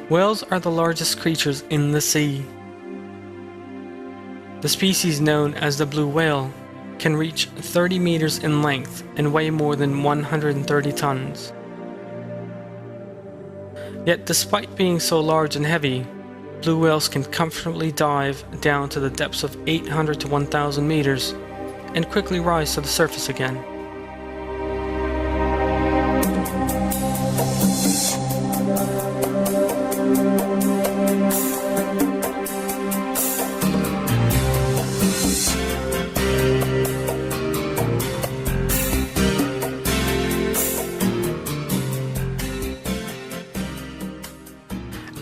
Whales are the largest creatures in the sea. The species known as the blue whale can reach 30 meters in length and weigh more than 130 tons. Yet despite being so large and heavy, blue whales can comfortably dive down to the depths of 800 to 1,000 meters and quickly rise to the surface again.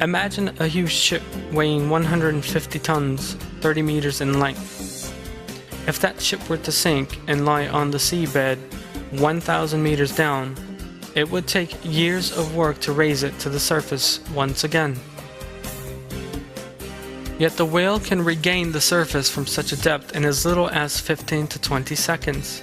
Imagine a huge ship weighing 150 tons, 30 meters in length. If that ship were to sink and lie on the seabed 1,000 meters down, it would take years of work to raise it to the surface once again. Yet the whale can regain the surface from such a depth in as little as 15 to 20 seconds.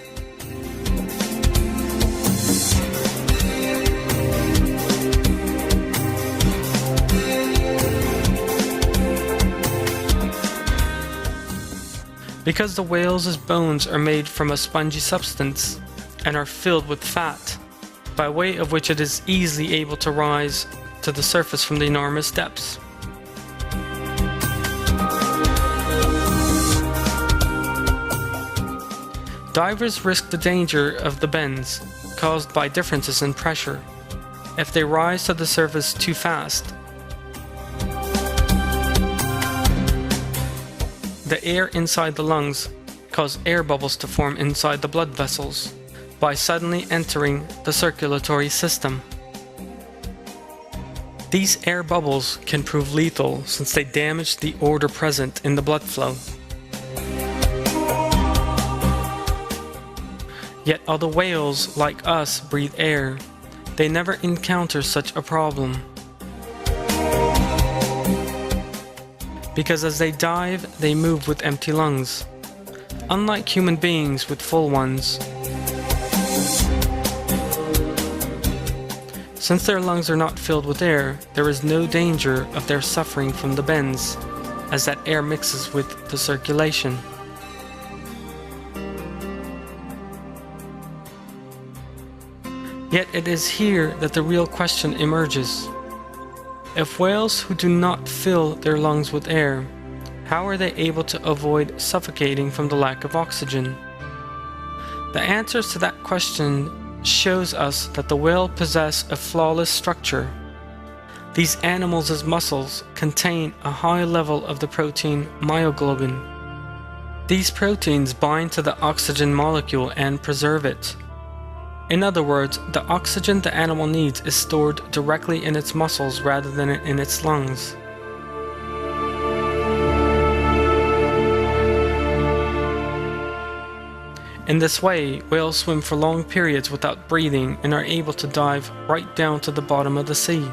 Because the whale's bones are made from a spongy substance and are filled with fat, by way of which it is easily able to rise to the surface from the enormous depths. Divers risk the danger of the bends caused by differences in pressure if they rise to the surface too fast. The air inside the lungs cause air bubbles to form inside the blood vessels by suddenly entering the circulatory system. These air bubbles can prove lethal since they damage the order present in the blood flow. Yet although whales, like us, breathe air, they never encounter such a problem. Because as they dive, they move with empty lungs, unlike human beings with full ones. Since their lungs are not filled with air, there is no danger of their suffering from the bends, as that air mixes with the circulation. Yet it is here that the real question emerges. If whales who do not fill their lungs with air, how are they able to avoid suffocating from the lack of oxygen? The answers to that question shows us that the whale possess a flawless structure. These animals' muscles contain a high level of the protein myoglobin. These proteins bind to the oxygen molecule and preserve it. In other words, the oxygen the animal needs is stored directly in its muscles rather than in its lungs. In this way, whales swim for long periods without breathing and are able to dive right down to the bottom of the sea.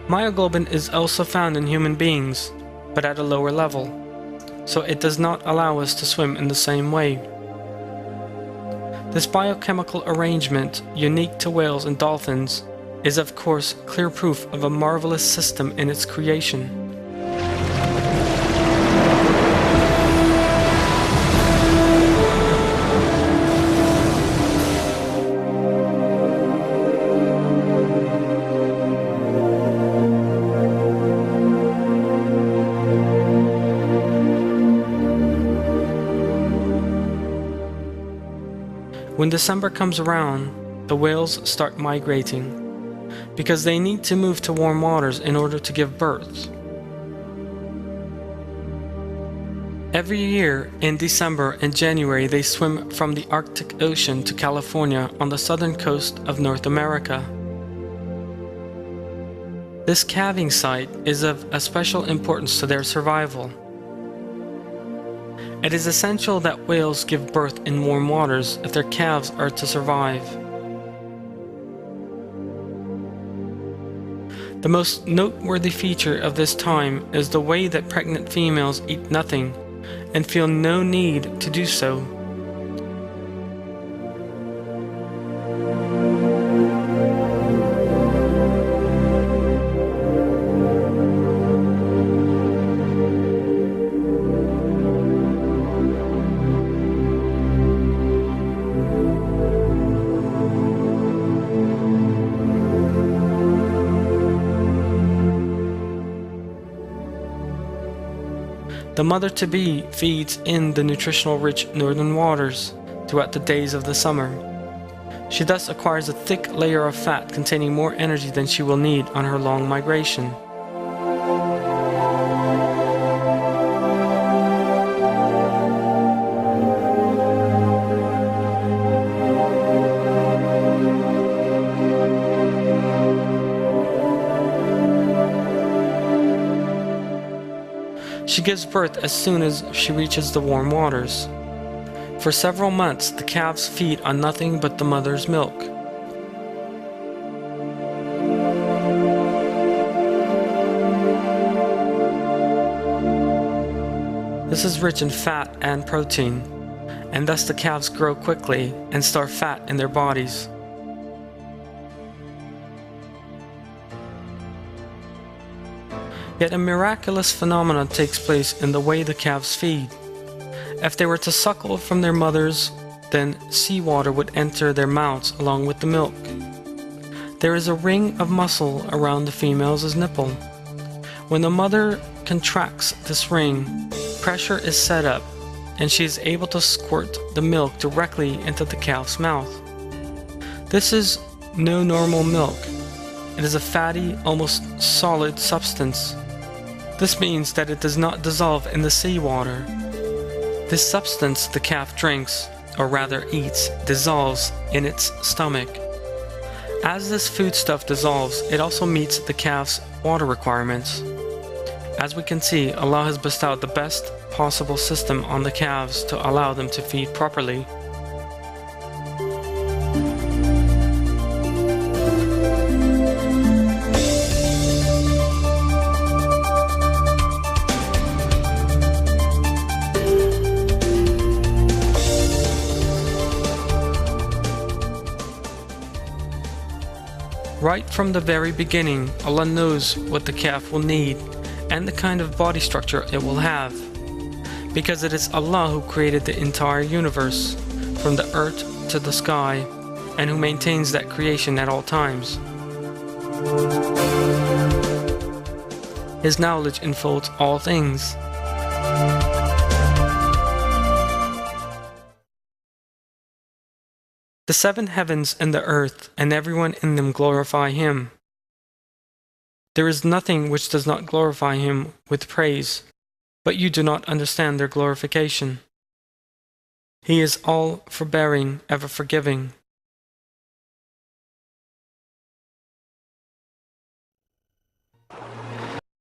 Myoglobin is also found in human beings, but at a lower level, so it does not allow us to swim in the same way. This biochemical arrangement, unique to whales and dolphins, is of course clear proof of a marvelous system in its creation. When December comes around, the whales start migrating because they need to move to warm waters in order to give birth. Every year in December and January they swim from the Arctic Ocean to California on the southern coast of North America. This calving site is of a special importance to their survival. It is essential that whales give birth in warm waters if their calves are to survive. The most noteworthy feature of this time is the way that pregnant females eat nothing and feel no need to do so. The mother-to-be feeds in the nutritional-rich northern waters throughout the days of the summer. She thus acquires a thick layer of fat containing more energy than she will need on her long migration. She gives birth as soon as she reaches the warm waters. For several months, the calves feed on nothing but the mother's milk. This is rich in fat and protein, and thus the calves grow quickly and store fat in their bodies. Yet a miraculous phenomenon takes place in the way the calves feed. If they were to suckle from their mothers, then seawater would enter their mouths along with the milk. There is a ring of muscle around the female's nipple. When the mother contracts this ring, pressure is set up, and she is able to squirt the milk directly into the calf's mouth. This is no normal milk. It is a fatty, almost solid substance. This means that it does not dissolve in the seawater. This substance the calf drinks, or rather eats, dissolves in its stomach. As this foodstuff dissolves, it also meets the calf's water requirements. As we can see, Allah has bestowed the best possible system on the calves to allow them to feed properly. Right from the very beginning, Allah knows what the calf will need and the kind of body structure it will have, because it is Allah who created the entire universe, from the earth to the sky, and who maintains that creation at all times. His knowledge enfolds all things. The seven heavens and the earth and everyone in them glorify Him. There is nothing which does not glorify Him with praise, but you do not understand their glorification. He is all forbearing, ever forgiving.